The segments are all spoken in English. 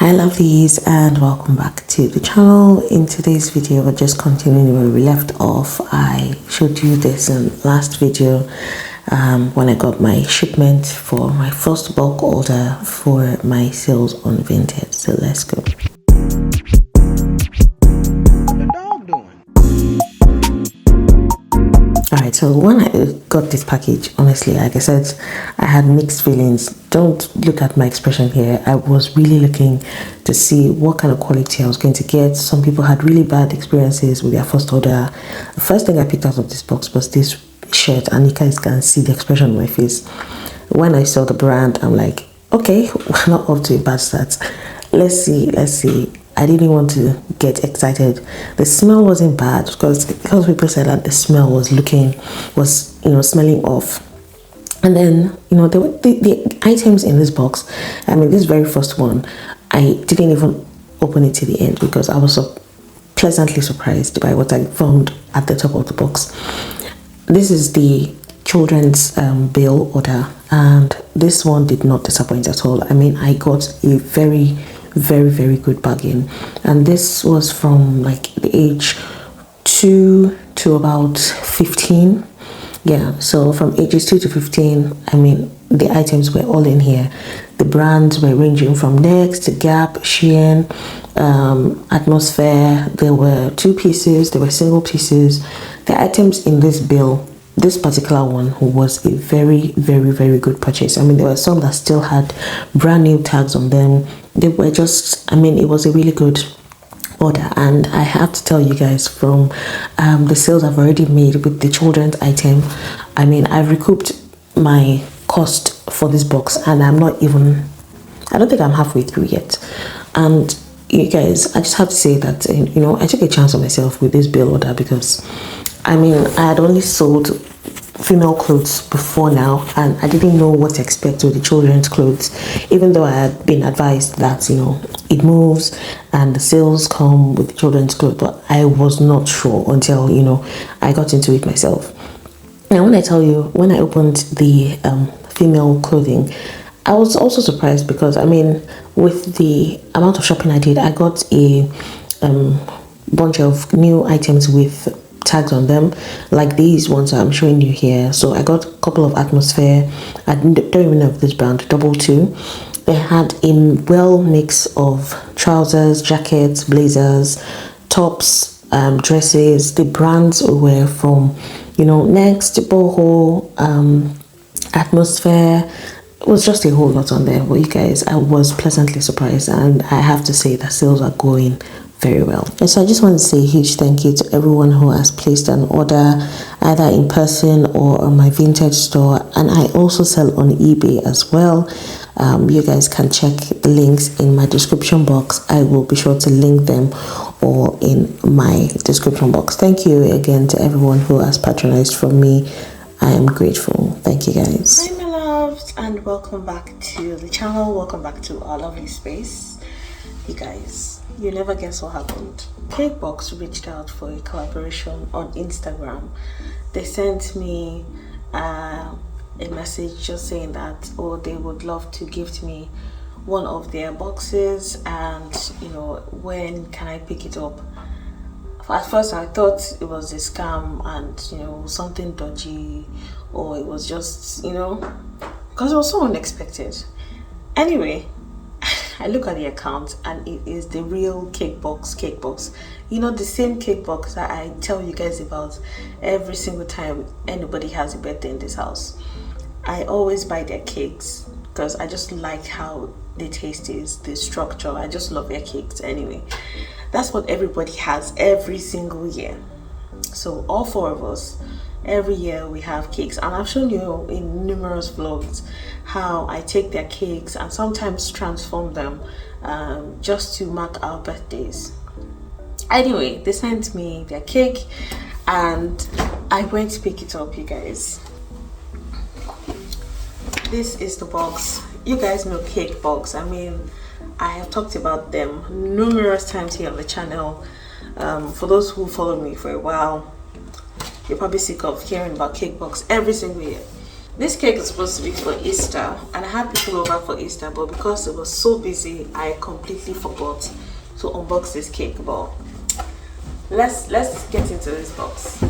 Hi lovelies, and welcome back to the channel. In today's video, we're just continuing where we left off. I showed you this in last video when I got my shipment for my first bulk order for my sales on Vinted. So let's go. Alright, so when I got this package, honestly, like I said, I had mixed feelings. Don't look at my expression here. I was really looking to see what kind of quality I was going to get. Some people had really bad experiences with their first order. The first thing I picked out of this box was this shirt, and you guys can see the expression on my face. When I saw the brand, I'm like, okay, we're not off to a bad start. Let's see. I didn't want to get excited. The smell wasn't bad because people said that the smell was smelling off. And then, the items in this box, this very first one, I didn't even open it to the end because I was so pleasantly surprised by what I found at the top of the box. This is the children's Bale order, and this one did not disappoint at all. I got a very good bargain, and this was from like the age 2 to about 15. Yeah, so from ages 2 to 15, the items were all in here. The brands were ranging from Next to Gap, Shein, Atmosphere. There were 2 pieces, there were single pieces. The items in this bill, this particular one was a very good purchase. There were some that still had brand new tags on them. They were just, it was a really good order. And I have to tell you guys, from the sales I've already made with the children's item, I've recouped my cost for this box, and I don't think I'm halfway through yet. And you guys, I just have to say that, I took a chance on myself with this bill order because I had only sold female clothes before now, and I didn't know what to expect with the children's clothes, even though I had been advised that it moves and the sales come with the children's clothes, but I was not sure until I got into it myself. Now when I tell you, when I opened the female clothing, I was also surprised because with the amount of shopping I did, I got a bunch of new items with tags on them, like these ones I'm showing you here. So I got a couple of Atmosphere. I don't even know if this brand, Double 2. They had a well mix of trousers, jackets, blazers, tops, dresses. The brands were from Next, Boho, Atmosphere. It was just a whole lot on there. But you guys, I was pleasantly surprised, and I have to say that sales are going very well. And so I just want to say a huge thank you to everyone who has placed an order either in person or on my Vinted store, and I also sell on eBay as well. You guys can check the links in my description box. I will be sure to link them all in my description box. Thank you again to everyone who has patronized from me. I am grateful. Thank you guys. Hi my loves, and welcome back to the channel. Welcome back to our lovely space. You guys, you never guess what happened. Cakebox reached out for a collaboration on Instagram. They sent me a message just saying that they would love to gift me one of their boxes, and when can I pick it up. At first I thought it was a scam and something dodgy, or it was just because it was so unexpected. Anyway, I look at the account and it is the real Cakebox. The same Cakebox that I tell you guys about every single time anybody has a birthday in this house. I always buy their cakes because I just like how the taste is, the structure. I just love their cakes. Anyway, that's what everybody has every single year. So all 4 of us, every year we have cakes, and I've shown you in numerous vlogs how I take their cakes and sometimes transform them just to mark our birthdays. Anyway, they sent me their cake and I went to pick it up. You guys, this is the box. You guys know Cakebox. I have talked about them numerous times here on the channel. For those who follow me for a while, you're probably sick of hearing about Cakebox every single year. This cake is supposed to be for Easter, and I had people over for Easter, but because it was so busy, I completely forgot to unbox this cake. But let's get into this box.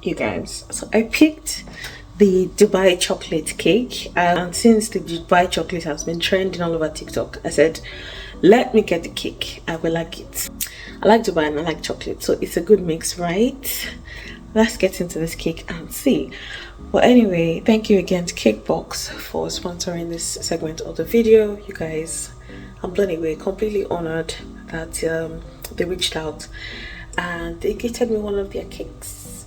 You guys, so I picked the Dubai chocolate cake, and since the Dubai chocolate has been trending all over TikTok, I said let me get the cake. I will like it. I like Dubai and I like chocolate, so it's a good mix, right? Let's get into this cake and see. Well, anyway, thank you again to Cakebox for sponsoring this segment of the video. You guys, I'm blown away, completely honored that they reached out and they gifted me one of their cakes.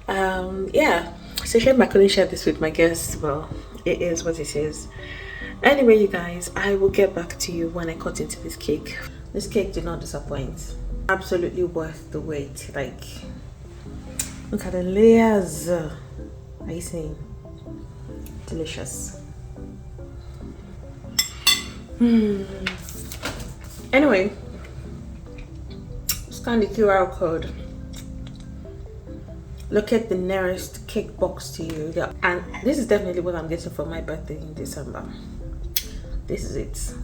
Yeah, so shame I couldn't share this with my guests. Well, it is what it is. Anyway, you guys, I will get back to you when I cut into this cake. This cake did not disappoint. Absolutely worth the wait. Like, look at the layers. Are you seeing? Delicious. Anyway, scan the QR code. Locate the nearest cake box to you. Yeah. And this is definitely what I'm getting for my birthday in December. This is it.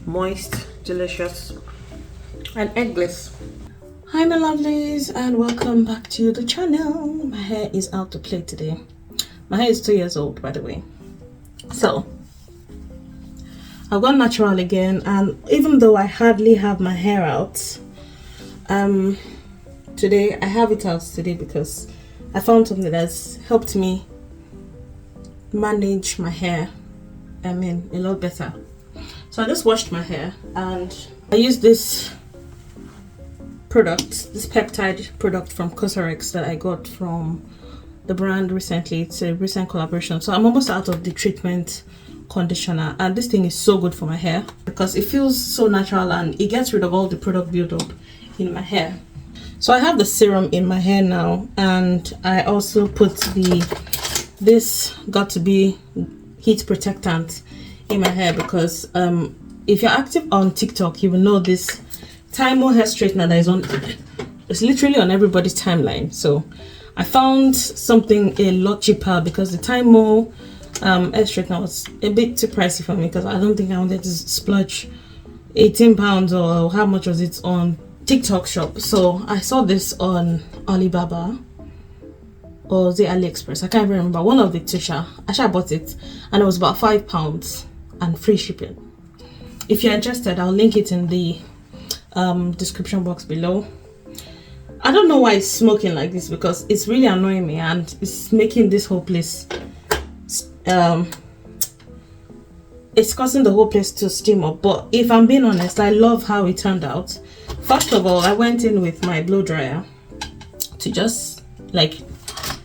Moist, delicious, and eggless. Hi my lovelies, and welcome back to the channel. My hair is out to play today. My hair is 2 years old, by the way. So I've gone natural again, and even though I hardly have my hair out, today I have it out today because I found something that's helped me manage my hair, a lot better. So I just washed my hair and I used this product, this peptide product from Cosrx that I got from the brand recently. It's a recent collaboration. So I'm almost out of the treatment conditioner, and this thing is so good for my hair because it feels so natural and it gets rid of all the product buildup in my hair. So I have the serum in my hair now, and I also put this got to be heat protectant in my hair because if you're active on TikTok, you will know this Tymo hair straightener that is on, it's literally on everybody's timeline. So I found something a lot cheaper because the Tymo hair straightener was a bit too pricey for me because I don't think I wanted to splurge £18 or how much was it on TikTok shop. So I saw this on Alibaba or the AliExpress, I can't even remember, one of the two. I bought it and it was about £5 and free shipping. If you're interested, I'll link it in the description box below. I don't know why it's smoking like this because it's really annoying me and it's making this whole place it's causing the whole place to steam up. But if I'm being honest, I love how it turned out. First of all, I went in with my blow dryer to just like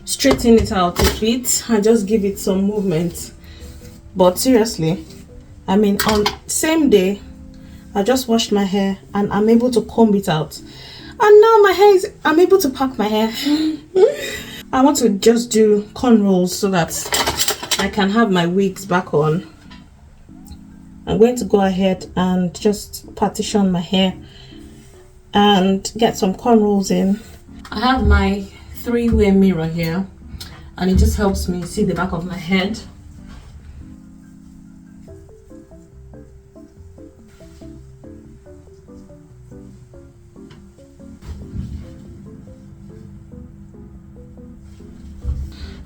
straighten it out a bit and just give it some movement. But seriously, I mean, on same day I just washed my hair and I'm able to comb it out, and now my hair is, I'm able to pack my hair. I want to just do cornrows so that I can have my wigs back on. I'm going to go ahead and just partition my hair and get some cornrows in. I have my 3-way mirror here and it just helps me see the back of my head.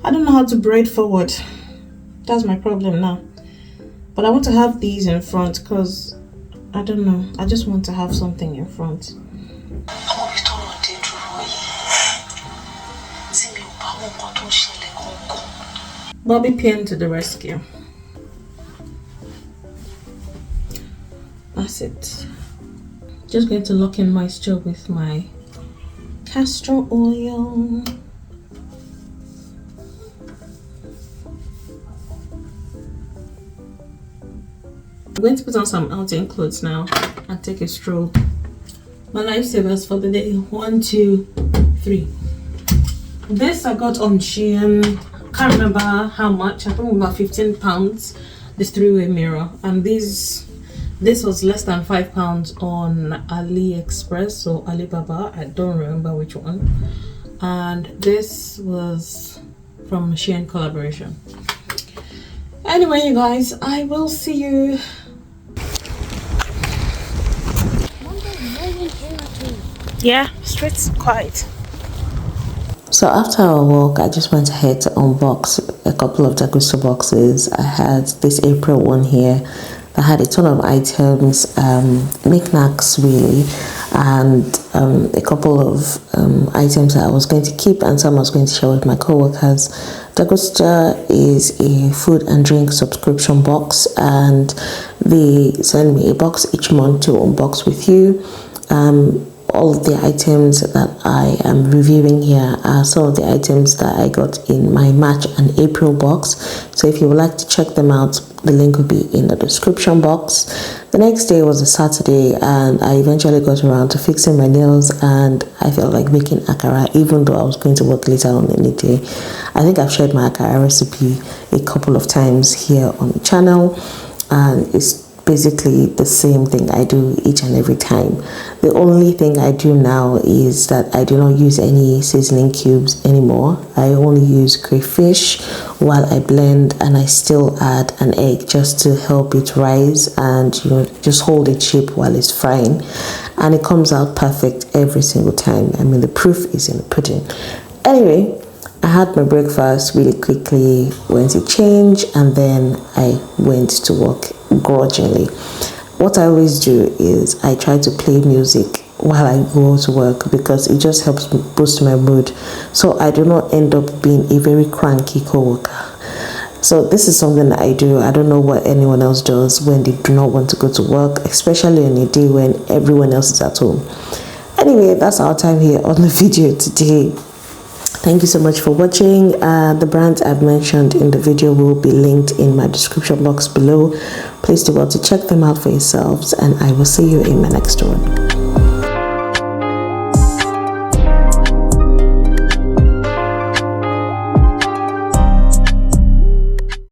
I don't know how to braid forward. That's my problem now. But I want to have these in front because I don't know, I just want to have something in front. Bobby pin to the rescue. That's it. Just going to lock in moisture with my castor oil. I'm going to put on some outing clothes now and take a stroll. My lifesavers for the day: 1, 2, 3. This I got on Shein can't remember how much. I think about £15. This three-way mirror, and this was less than £5 on AliExpress or Alibaba. I don't remember which one. And this was from Shein collaboration. Anyway, you guys, I will see you. Yeah, street's quiet. So after our walk, I just went ahead to unbox a couple of Dagusto boxes. I had this April one here that had a ton of items, knickknacks really, and a couple of items that I was going to keep and some I was going to share with my co-workers. Dagusto is a food and drink subscription box, and they send me a box each month to unbox with you. All of the items that I am reviewing here are some of the items that I got in my March and April box. So if you would like to check them out, the link will be in the description box. The next day was a Saturday, and I eventually got around to fixing my nails, and I felt like making akara even though I was going to work later on in the day. I think I've shared my akara recipe a couple of times here on the channel, and it's basically the same thing I do each and every time. The only thing I do now is that I do not use any seasoning cubes anymore. I only use crayfish while I blend, and I still add an egg just to help it rise and just hold its shape while it's frying, and it comes out perfect every single time. I mean, the proof is in the pudding. Anyway, I had my breakfast really quickly, went to change, and then I went to work grudgingly. What I always do is I try to play music while I go to work because it just helps boost my mood, so I do not end up being a very cranky coworker. So this is something that I do. I don't know what anyone else does when they do not want to go to work, especially on a day when everyone else is at home. Anyway, that's our time here on the video today. Thank you so much for watching. The brands I've mentioned in the video will be linked in my description box below. Please do well to check them out for yourselves, and I will see you in my next one.